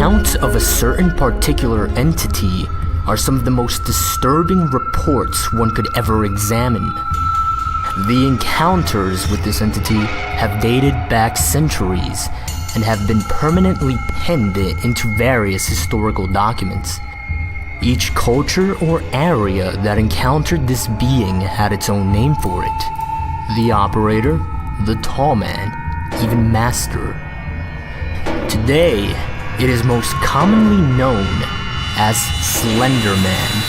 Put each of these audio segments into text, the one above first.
accounts of a certain particular entity are some of the most disturbing reports one could ever examine. The encounters with this entity have dated back centuries and have been permanently penned into various historical documents. Each culture or area that encountered this being had its own name for it. The operator, the tall man, even master. Today, it is most commonly known as Slender Man.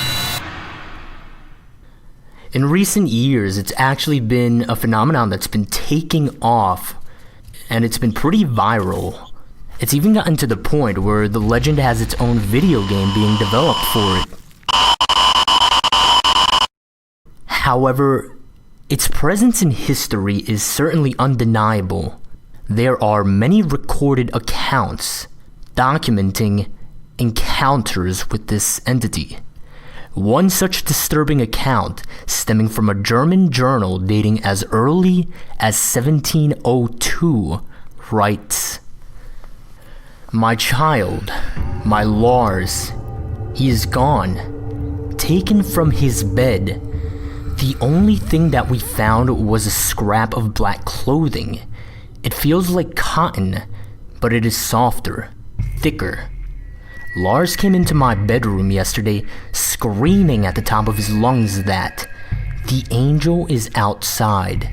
In recent years, it's actually been a phenomenon that's been taking off, and it's been pretty viral. It's even gotten to the point where the legend has its own video game being developed for it. However, its presence in history is certainly undeniable. There are many recorded accounts documenting encounters with this entity. One such disturbing account, stemming from a German journal dating as early as 1702, writes, "My child, my Lars, he is gone, taken from his bed. The only thing that we found was a scrap of black clothing. It feels like cotton, but it is softer, thicker. Lars came into my bedroom yesterday screaming at the top of his lungs that the angel is outside.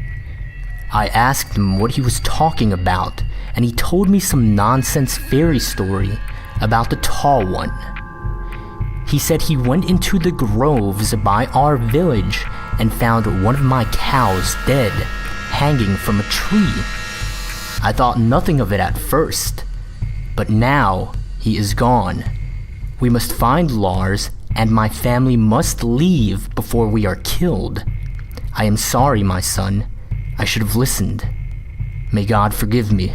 I asked him what he was talking about, and he told me some nonsense fairy story about the tall one. He said he went into the groves by our village and found one of my cows dead, hanging from a tree. I thought nothing of it at first, but now he is gone. We must find Lars, and my family must leave before we are killed. I am sorry, my son. I should have listened. May God forgive me."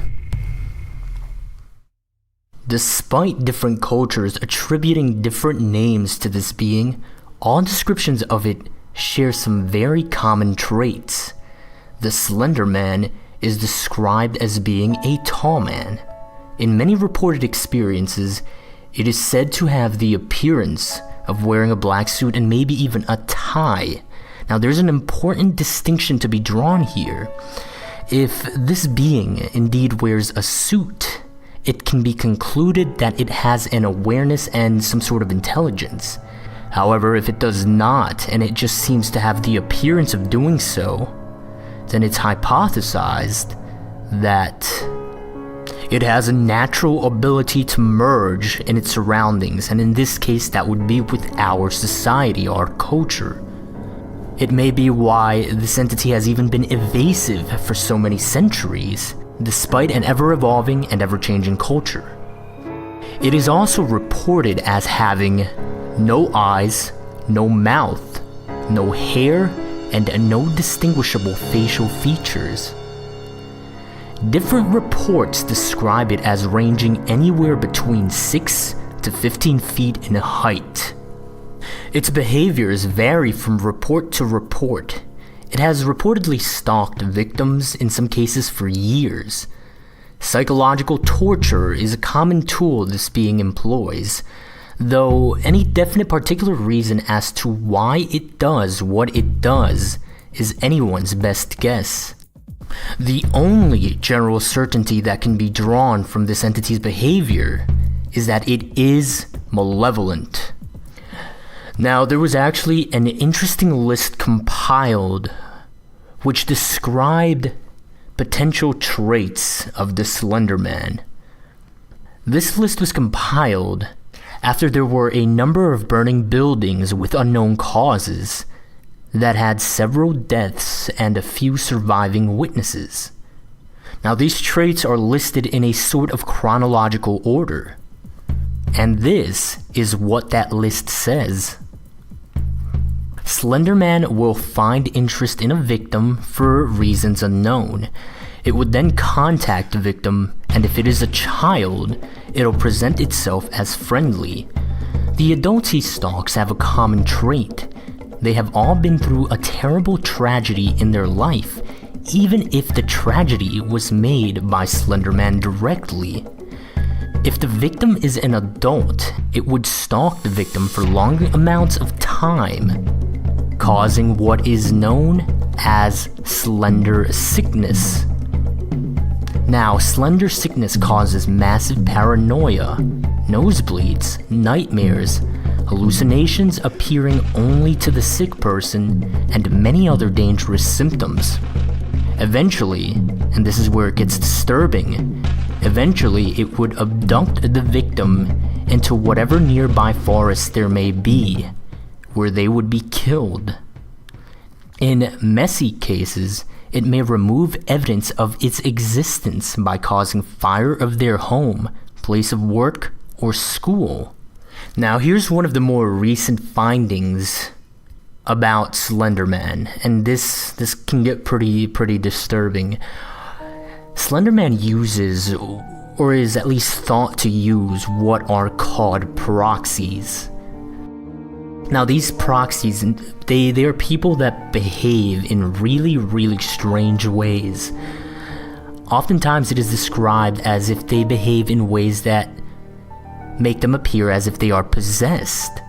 Despite different cultures attributing different names to this being, all descriptions of it share some very common traits. The Slender Man is described as being a tall man. In many reported experiences, it is said to have the appearance of wearing a black suit and maybe even a tie. Now, there's an important distinction to be drawn here. If this being indeed wears a suit, it can be concluded that it has an awareness and some sort of intelligence. However, if it does not, and it just seems to have the appearance of doing so, then it's hypothesized that it has a natural ability to merge in its surroundings, and in this case that would be with our society, our culture. It may be why this entity has even been evasive for so many centuries, despite an ever-evolving and ever-changing culture. It is also reported as having no eyes, no mouth, no hair, and no distinguishable facial features. Different reports describe it as ranging anywhere between 6 to 15 feet in height. Its behaviors vary from report to report. It has reportedly stalked victims, in some cases for years. Psychological torture is a common tool this being employs, though any definite particular reason as to why it does what it does is anyone's best guess. The only general certainty that can be drawn from this entity's behavior is that it is malevolent. Now, there was actually an interesting list compiled which described potential traits of the Slender Man. This list was compiled after there were a number of burning buildings with unknown causes that had several deaths and a few surviving witnesses. Now, these traits are listed in a sort of chronological order, and this is what that list says. Slender Man will find interest in a victim for reasons unknown. It would then contact the victim, and if it is a child, it'll present itself as friendly. The adults he stalks have a common trait. They have all been through a terrible tragedy in their life, even if the tragedy was made by Slender Man directly. If the victim is an adult, it would stalk the victim for long amounts of time, causing what is known as slender sickness. Now, slender sickness causes massive paranoia, nosebleeds, nightmares, hallucinations appearing only to the sick person, and many other dangerous symptoms. Eventually, and this is where it gets disturbing, eventually it would abduct the victim into whatever nearby forest there may be, where they would be killed. In messy cases, it may remove evidence of its existence by causing fire of their home, place of work, or school. Now here's one of the more recent findings about Slender Man, and this can get pretty disturbing. Slender Man uses, or is at least thought to use, what are called proxies. Now these proxies, they are people that behave in really strange ways. Oftentimes it is described as if they behave in ways that make them appear as if they are possessed.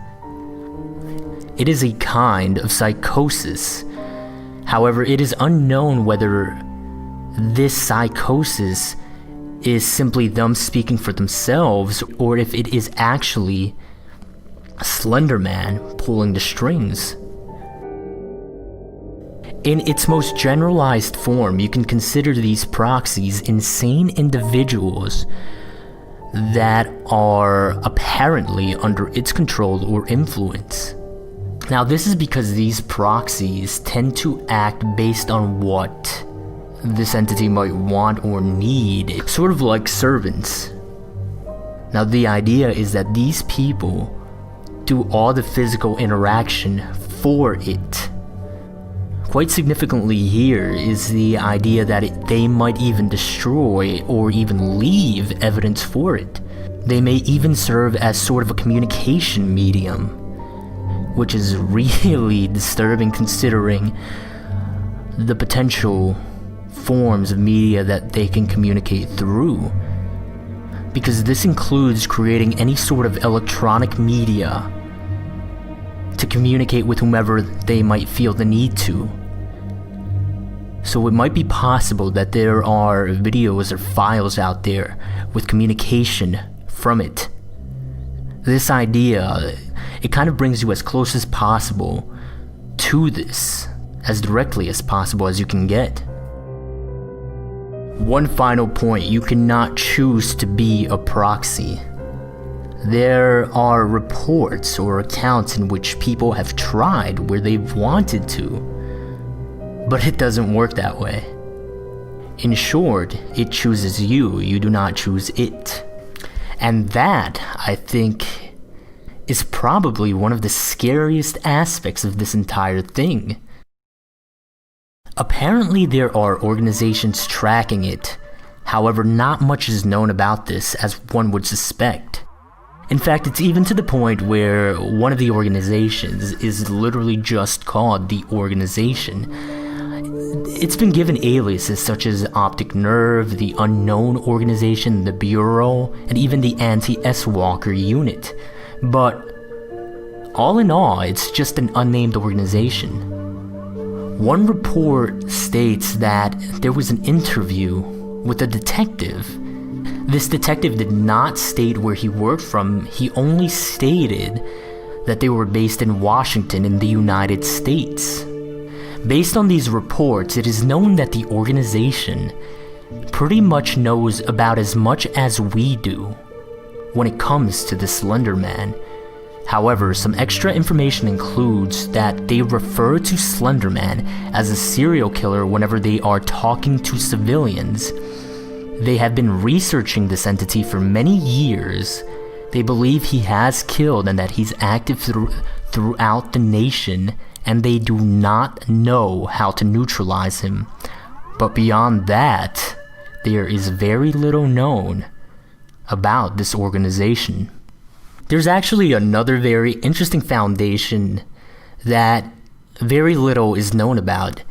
It is a kind of psychosis. However, it is unknown whether this psychosis is simply them speaking for themselves, or if it is actually Slender Man pulling the strings. In its most generalized form, you can consider these proxies insane individuals that are apparently under its control or influence. Now this is because these proxies tend to act based on what this entity might want or need, sort of like servants. Now the idea is that these people do all the physical interaction for it. Quite significantly here is the idea that they might even destroy or even leave evidence for it. They may even serve as sort of a communication medium, which is really disturbing considering the potential forms of media that they can communicate through. Because this includes creating any sort of electronic media to communicate with whomever they might feel the need to. So it might be possible that there are videos or files out there with communication from it. This idea, it kind of brings you as close as possible to this, as directly as possible as you can get. One final point, you cannot choose to be a proxy. There are reports or accounts in which people have tried where they've wanted to, but it doesn't work that way. In short, it chooses you, you do not choose it. And that, I think, is probably one of the scariest aspects of this entire thing. Apparently there are organizations tracking it, however not much is known about this as one would suspect. In fact, it's even to the point where one of the organizations is literally just called the organization. It's been given aliases such as Optic Nerve, the Unknown Organization, the Bureau, and even the Anti-S-Walker Unit. But all in all, it's just an unnamed organization. One report states that there was an interview with a detective. This detective did not state where he worked from, he only stated that they were based in Washington in the United States. Based on these reports, it is known that the organization pretty much knows about as much as we do when it comes to the Slender Man. However, some extra information includes that they refer to Slender Man as a serial killer whenever they are talking to civilians. They have been researching this entity for many years. They believe he has killed and that he's active throughout the nation, and they do not know how to neutralize him. But beyond that, there is very little known about this organization. There's actually another very interesting foundation that very little is known about.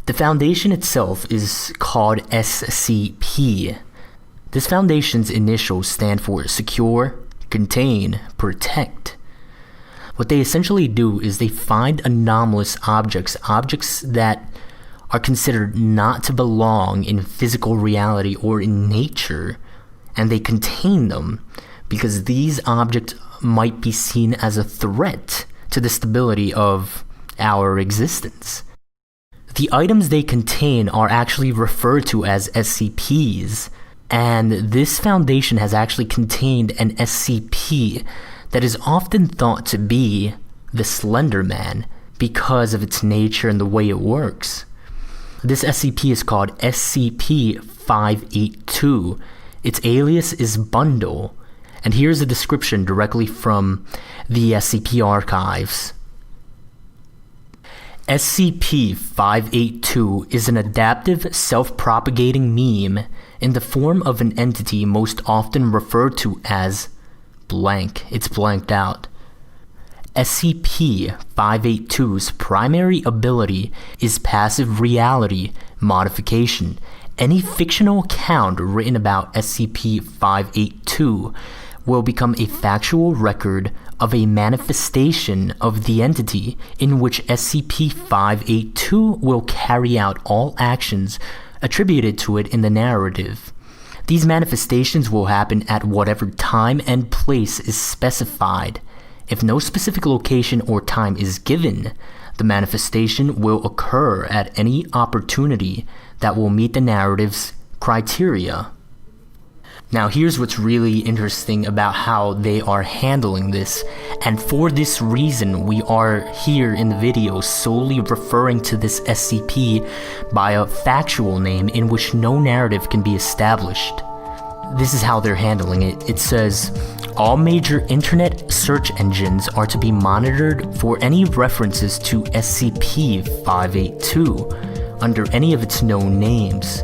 The foundation itself is called SCP. This foundation's initials stand for secure, contain, protect. What they essentially do is they find anomalous objects that are considered not to belong in physical reality or in nature, and they contain them because these objects might be seen as a threat to the stability of our existence. The items they contain are actually referred to as SCPs, and this foundation has actually contained an SCP that is often thought to be the Slender Man because of its nature and the way it works. This SCP is called SCP-582. Its alias is Bundle, and here's a description directly from the SCP archives. SCP-582 is an adaptive, self-propagating meme in the form of an entity most often referred to as blank. It's blanked out. SCP-582's primary ability is passive reality modification. Any fictional account written about SCP-582 will become a factual record of a manifestation of the entity in which SCP-582 will carry out all actions attributed to it in the narrative. These manifestations will happen at whatever time and place is specified. If no specific location or time is given, the manifestation will occur at any opportunity that will meet the narrative's criteria. Now here's what's really interesting about how they are handling this, and for this reason we are here in the video solely referring to this SCP by a factual name in which no narrative can be established. This is how they're handling it. It says, all major internet search engines are to be monitored for any references to SCP-582 under any of its known names.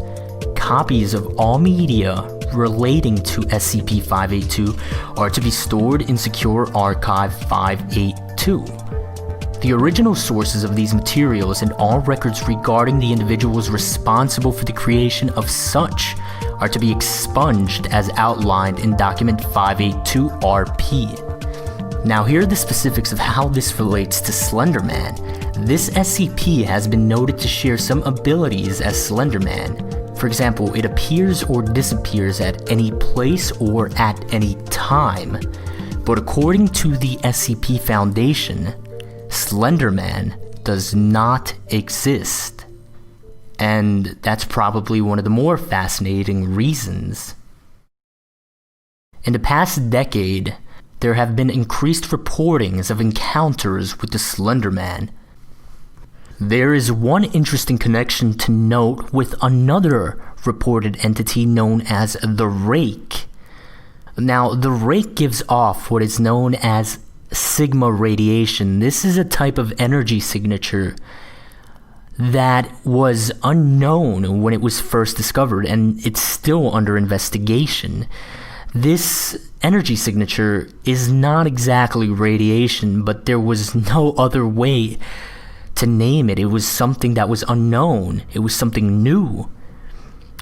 Copies of all media relating to SCP-582 are to be stored in Secure Archive 582. The original sources of these materials and all records regarding the individuals responsible for the creation of such are to be expunged as outlined in Document 582-RP. Now here are the specifics of how this relates to Slender Man. This SCP has been noted to share some abilities as Slender Man. For example, it appears or disappears at any place or at any time. But according to the SCP Foundation, Slender Man does not exist. And that's probably one of the more fascinating reasons. In the past decade, there have been increased reportings of encounters with the Slender Man. There is one interesting connection to note with another reported entity known as the Rake. Now, the Rake gives off what is known as sigma radiation. This is a type of energy signature that was unknown when it was first discovered, and it's still under investigation. This energy signature is not exactly radiation, but there was no other way to name it. It was something that was unknown. It was something new.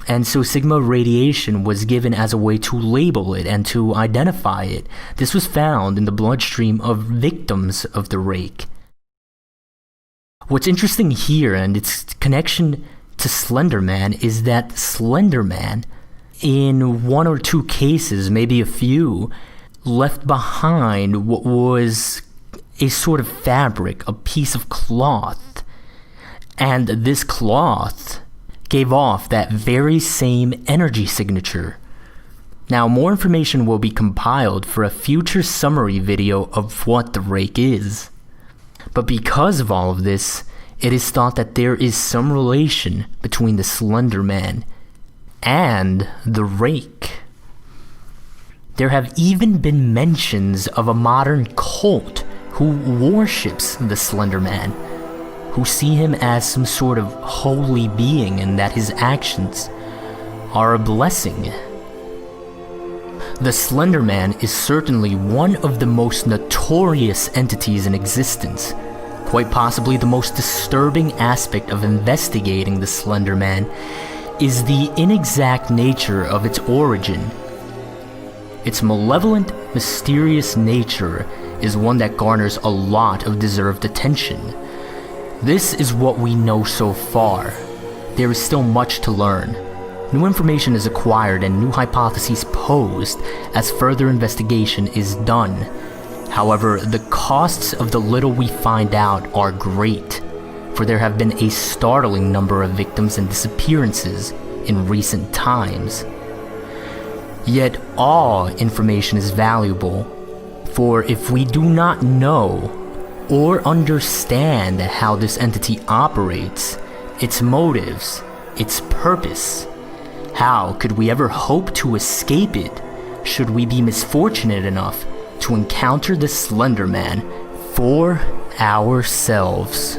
And so sigma radiation was given as a way to label it and to identify it. This was found in the bloodstream of victims of the Rake. What's interesting here and its connection to Slender Man is that Slender Man, in one or two cases, maybe a few, left behind what was a sort of fabric, a piece of cloth, and this cloth gave off that very same energy signature. Now, more information will be compiled for a future summary video of what the Rake is. But because of all of this, it is thought that there is some relation between the Slender Man and the Rake. There have even been mentions of a modern cult who worships the Slender Man, who see him as some sort of holy being and that his actions are a blessing. The Slender Man is certainly one of the most notorious entities in existence. Quite possibly the most disturbing aspect of investigating the Slender Man is the inexact nature of its origin. Its malevolent, mysterious nature is one that garners a lot of deserved attention. This is what we know so far. There is still much to learn. New information is acquired and new hypotheses posed as further investigation is done. However, the costs of the little we find out are great, for there have been a startling number of victims and disappearances in recent times. Yet all information is valuable, for if we do not know or understand how this entity operates, its motives, its purpose, how could we ever hope to escape it should we be misfortunate enough to encounter the Slender Man for ourselves?